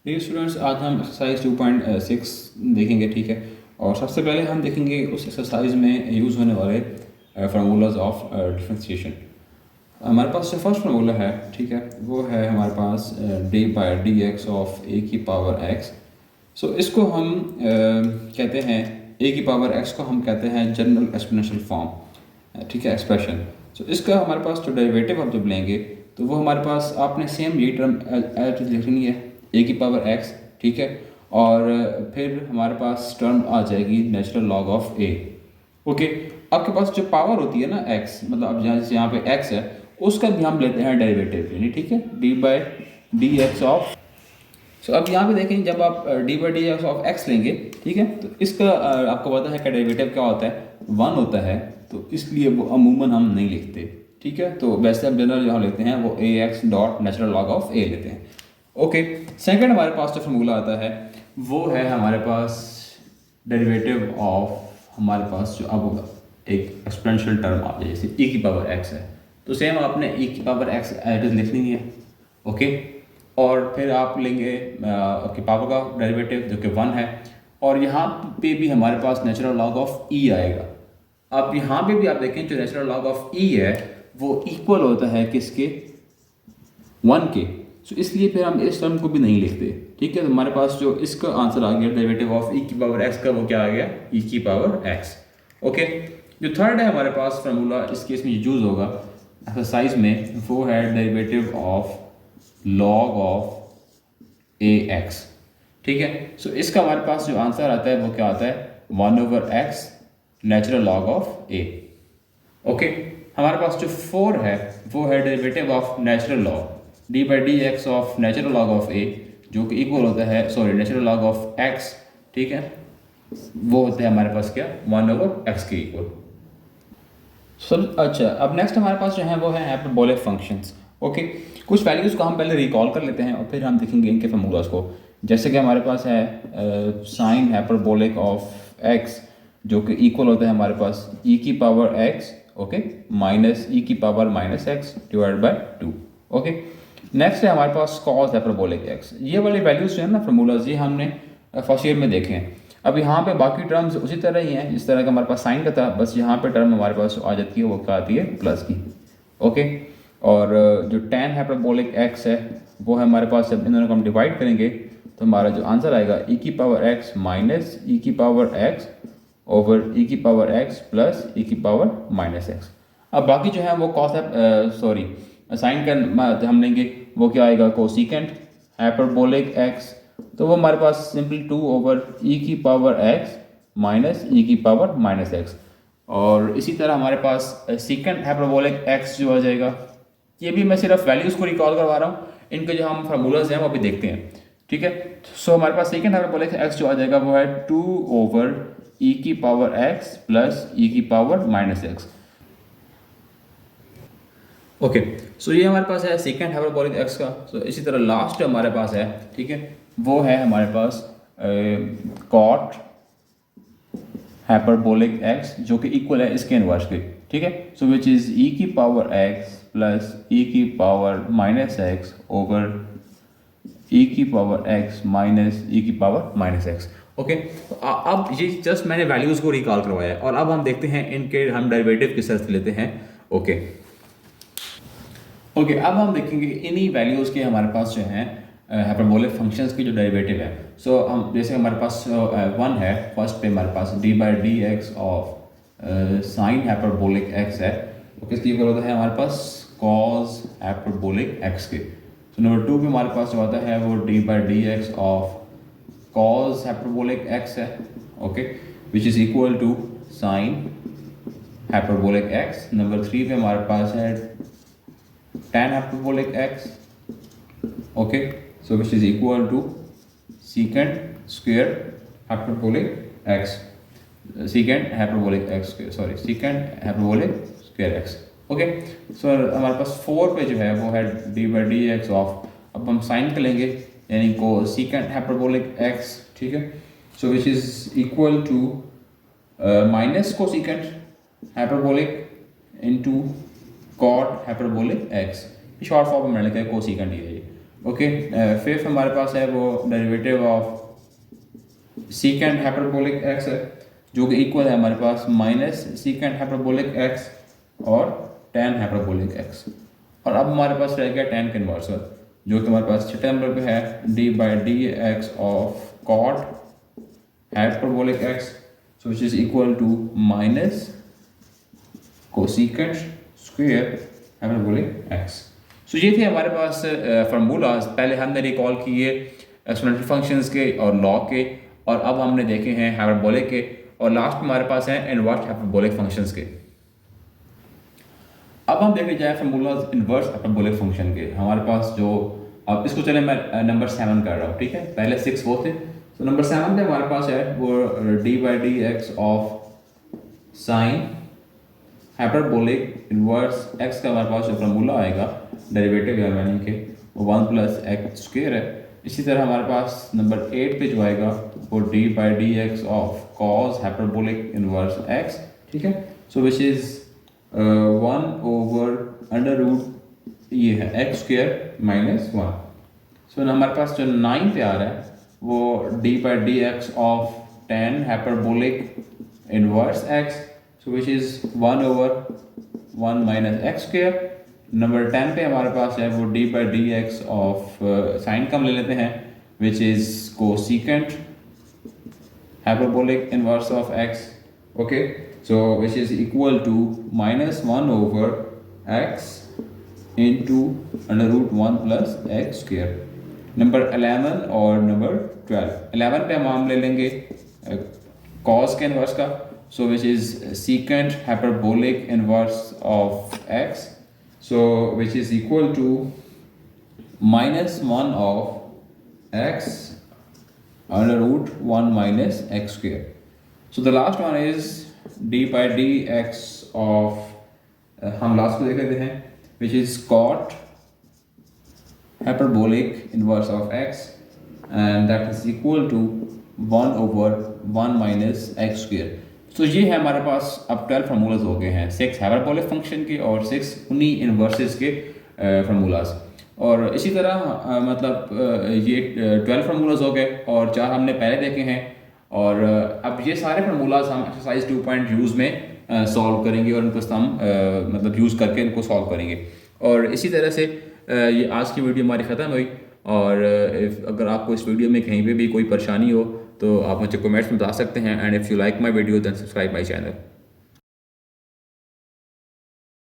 देखिए स्टूडेंट्स, आज हम एक्सरसाइज 2.6 देखेंगे, ठीक है। और सबसे पहले हम देखेंगे उस एक्सरसाइज में यूज़ होने वाले फार्मूलाज ऑफ डिफरेंशिएशन। हमारे पास जो फर्स्ट फार्मूला है, ठीक है, वो है हमारे पास D by D x of A की पावर एक्स। सो इसको हम कहते हैं, ए की पावर एक्स को हम कहते हैं जनरल एक्सपोनेंशियल फॉर्म, ठीक है, एक्सप्रेशन। सो इसका हमारे पास जो डेरिवेटिव हम जब लेंगे तो वो हमारे पास आपने सेम ये टर्म एज लिखनी है, ए की पावर एक्स, ठीक है। और फिर हमारे पास टर्म आ जाएगी natural log of A. Okay, आपके पास जो पावर होती है ना एक्स, मतलब अब जैसे यहाँ पे एक्स है, उसका भी हम लेते हैं डेरिवेटिव, यानी ठीक है, D by D x of. So अब यहाँ पे देखें, जब आप D by D x of X लेंगे, ठीक है, तो इसका आपको पता है कि डेरिवेटिव क्या होता है, वन होता है। तो इसलिए वो अमूमन हम नहीं लिखते, ठीक है। तो वैसे हम जनरल जहाँ लेते हैं वो A X dot natural log of A लेते हैं। ओके, सेकंड हमारे पास जो फार्मूला आता है वो है हमारे पास डेरिवेटिव ऑफ, हमारे पास जो अब एक एक्सपोनेंशियल टर्म आ जाए, जैसे e की पावर x है, तो सेम आपने e की पावर x एज लिखनी है। ओके, और फिर आप लेंगे आपकी पावर का डेरिवेटिव जो कि 1 है, और यहाँ पे भी हमारे पास नेचुरल लॉग ऑफ e आएगा। अब यहाँ पे भी आप देखें, जो नेचुरल लॉग ऑफ e है वो इक्वल होता है किसके, 1 के। सो इसलिए फिर हम इस टर्म को भी नहीं लिखते, ठीक है। तो हमारे पास जो इसका आंसर आ गया डेरिवेटिव ऑफ e की पावर x का, वो क्या आ गया, e की पावर x। ओके, जो थर्ड है हमारे पास फार्मूला इस केस में यूज होगा एक्सरसाइज में, वो है derivative of log of A x, ठीक है। सो इसका हमारे पास जो आंसर आता है वो क्या आता है, 1/x natural log of A. Okay, हमारे पास जो 4 है वो है derivative of natural log D by D x of natural log of A, जो कि इक्वल होता है, sorry, natural log of X, ठीक है, वो होता है हमारे पास क्या, 1/x के इक्वल। अच्छा, अब नेक्स्ट हमारे पास जो है वो है हाइपरबोलिक फंक्शंस। ओके, कुछ वैल्यूज़ को हम पहले रिकॉल कर लेते हैं और फिर हम देखेंगे इनके फार्मूलाज को। जैसे कि हमारे पास है साइन हाइपरबोलिक ऑफ एक्स, जो कि इक्वल होता है हमारे पास e की power x, okay, minus e की power minus x divide by 2। Okay, next है हमारे पास कॉस हाइपरबोलिक x। ये वाली वैल्यूज जो है ना फार्मूलाज, ये हमने फर्स्ट ईयर में देखे हैं। अब यहाँ पे बाकी टर्म्स उसी तरह ही हैं जिस तरह का हमारे पास साइन का था, बस यहाँ पे टर्म हमारे पास आ जाती है, वो क्या आती है, प्लस की। ओके, और जो tan हाइपरबोलिक x है वो है हमारे पास, जब इन दोनों को हम डिवाइड करेंगे तो हमारा जो आंसर आएगा e की पावर x माइनस e की पावर x ओवर e की पावर x प्लस e की पावर माइनस x। अब बाकी जो है वो कॉस, सॉरी, साइन का हम लेंगे, वो क्या आएगा, कोसिकेंट हाइपरबोलिक x, तो वो हमारे पास सिंपली 2 ओवर e की पावर x माइनस e की पावर माइनस x। और इसी तरह हमारे पास सीकेंट हाइपरबोलिक x जो आ जाएगा, ये भी मैं सिर्फ वैल्यूज़ को रिकॉल करवा रहा हूँ, इनके जो हम फार्मूलाज हैं वो अभी देखते हैं, ठीक है। सो हमारे पास सेकेंड हाइपरबोलिक x जो आ जाएगा वो है 2 ओवर e की पावर x प्लस e की पावर माइनस x। ओके, सो ये हमारे पास है सेकेंड हाइपरबोलिक x का। सो इसी तरह लास्ट हमारे पास है, ठीक है, वो है हमारे पास कॉट हाइपरबोलिक x, जो कि इक्वल है इसके इनवर्स के, ठीक है। सो विच इज e की पावर x प्लस e की power minus x over e की पावर x माइनस e की पावर माइनस x। ओके, तो अब ये जस्ट मैंने वैल्यूज़ को रिकॉल करवाया है, और अब हम देखते हैं इनके हम डेरिवेटिव किस तरह से लेते हैं। ओके, ओके, अब हम देखेंगे इन्हीं वैल्यूज़ के हमारे पास जो हैं हाइपरबोलिक फंक्शंस की जो डेरिवेटिव है। सो हम जैसे हमारे पास 1 है, फर्स्ट पे हमारे पास D by D x of sine hyperbolic x है, वो किसकी इक्वल होता है हमारे पास, कॉस हाइपरबोलिक x के। तो नंबर 2 पे हमारे पास जो आता है वो D by D x of cos hyperbolic x है, okay, which is equal to sine hyperbolic x। Number 3 पे हमारे पास है tan hyperbolic x, okay, so which is equal to secant square hyperbolic x, secant hyperbolic x square, sorry, secant hyperbolic square x। Okay, so हमारे पास 4 पे जो है वो है D by D x of, अब हम साइन कर लेंगे, यानी को secant hyperbolic x, ठीक है। So which is equal to minus को secant hyperbolic into cot hyperbolic x, short form में लिखा है कोसिकेंट, ये ओके, फिफ्थ हमारे पास है वो derivative of secant hyperbolic x है, जो कि इक्वल है हमारे पास माइनस सीकेंट हाइपरबोलिक एक्स और टेन हाइपरबोलिक एक्स। और अब हमारे पास रह गया टेन का इन्वर्सल, जो कि हमारे पास छठे नंबर पे है D by D x of cot hyperbolic X, so which is equal to minus cosecant square hyperbolic X. So ये थे हमारे पास फार्मूलाज। पहले हमने रिकॉल किए एक्सपोनेंशियल फंक्शंस के और लॉग के, और अब हमने देखे हैं हाइपरबोलिक के, और लास्ट में हमारे पास हैं इनवर्स हाइपरबोलिक फंक्शंस के। अब हम देखने जाए फार्मूलाज इनवर्स हाइपरबोलिक फंक्शन के। हमारे पास जो, अब इसको चले मैं नंबर 7 कर रहा हूँ, ठीक है, पहले 6 वो थे, तो नंबर 7 पे हमारे पास है वो D by D x of sine hyperbolic inverse x का हमारे पास जो फार्मूला आएगा डेरिवेटिव यानी कि वो 1 प्लस एक्स स्क्वायर है। इसी तरह हमारे पास नंबर 8 पे जो आएगा वो D by D x of cos hyperbolic inverse X, ठीक है, so which is 1 over under root ये है एक्स स्क्वायर माइनस 1। सो हमारे पास जो 9 पे आ रहा है वो D by D x of ten hyperbolic inverse x, so which is 1 over 1 minus x square. Number 10 पे हमारे पास है वो D by D x of sine कम ले लेते हैं, which is cosecant hyperbolic inverse of x, okay, so which is equal to minus 1 over x into under root 1 plus x square। Number 11 और नंबर 12, 11 पे हम ले लेंगे cos के इनवर्स का, so which is secant hyperbolic inverse of x, so which is equal to minus 1 of x under root 1 minus x square। So the last one is d by dx of हम last को देख लेते हैं, which is cot hyperbolic inverse of x and that is equal to 1 over 1 minus x square। तो ये है हमारे पास अब 12 फार्मूलाज हो गए हैं, 6 हाइपरबोलिक फंक्शन के और 6 उन्हीं इन्वर्सेस के फार्मूलाज। और इसी तरह मतलब ये 12 फार्मूलाज हो गए और 4 हमने पहले देखे हैं, और अब ये सारे फार्मूलाज हम एक्सरसाइज 2 पॉइंट यूज़ में सॉल्व करेंगे और इनको हम मतलब यूज़ करके इनको सॉल्व करेंगे। और इसी तरह से ये आज की वीडियो हमारी ख़त्म हुई। और अगर आपको इस वीडियो में कहीं पे भी कोई परेशानी हो तो आप मुझे कमेंट्स में बता सकते हैं, and if you like my video than subscribe my channel.